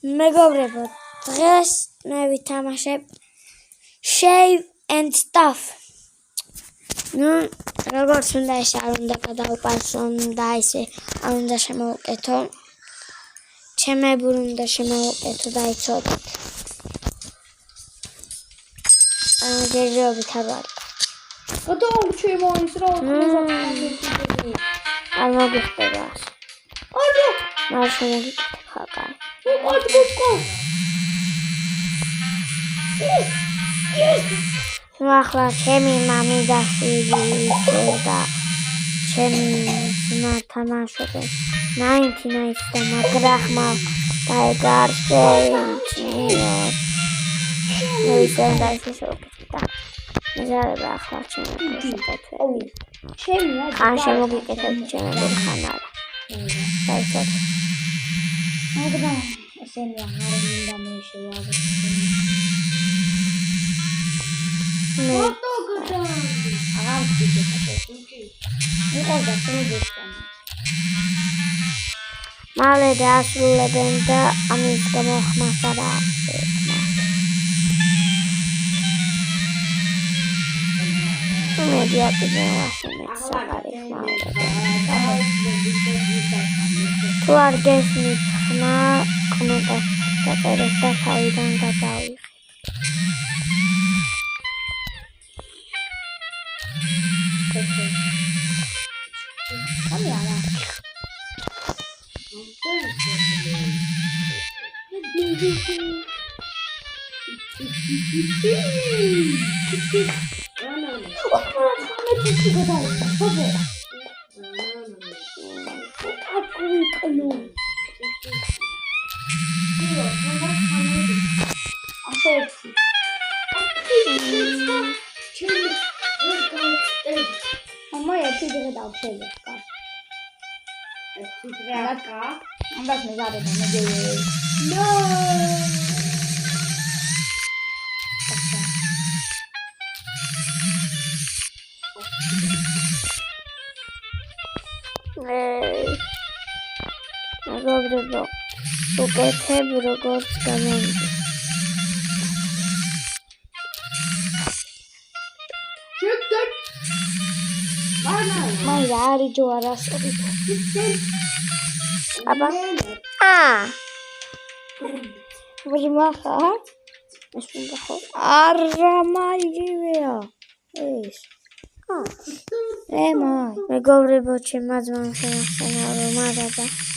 მეგობრებო, დღეს მე ვითამაშებ Shave and Stuff. როგორც უნდა ესე არ უნდა გადავყავსო და ესე არ უნდა შემოვუკეთო. ჩემებურ უნდა შემოვუკეთო და იცოდეთ. ჯერჯერობით არ ვარ. გადავჩემო ის რა არ მოგიხდება. არა, მარ შემოგიკეთე ხაკარ. ახლა ჩემი მამი და შვილი და ჩემი ძმა თამაშობენ 99 და მაგრახმა და ეგ არ შეიმჩნიო. მე ისე და ისე შევკეთე. მეზარება ახლა ჩემი შეკეთე. ჩემია ან შემოგიკეთებ ჩემი ხანა. საერთოდ მაგრამ ესენი არ მინდა მე შევაგდო. აღარ ვიგებთ იყო და შემოგესწრა. მალე დაასრულებენ და ამის გამო ხმას არ ეკმა. მე დიაპიზმოვაშენებ საყარი ხმაურებენ. თუ არ გესმით ხმა, კომენტარს დაწერეთ და თავიდან გადავიღეთ. Come here. Mama, я тебе дал челюстка. Он вас не забыл, надеюсь. No! მეგობრებო, უკეთებ როგორც გამომდის. Mai rari giovara solo. Aba. Vuoi fare? Nessuno fa. Arra mai via. Es. Mai. Megobrebo, ce mazman se nasana romara.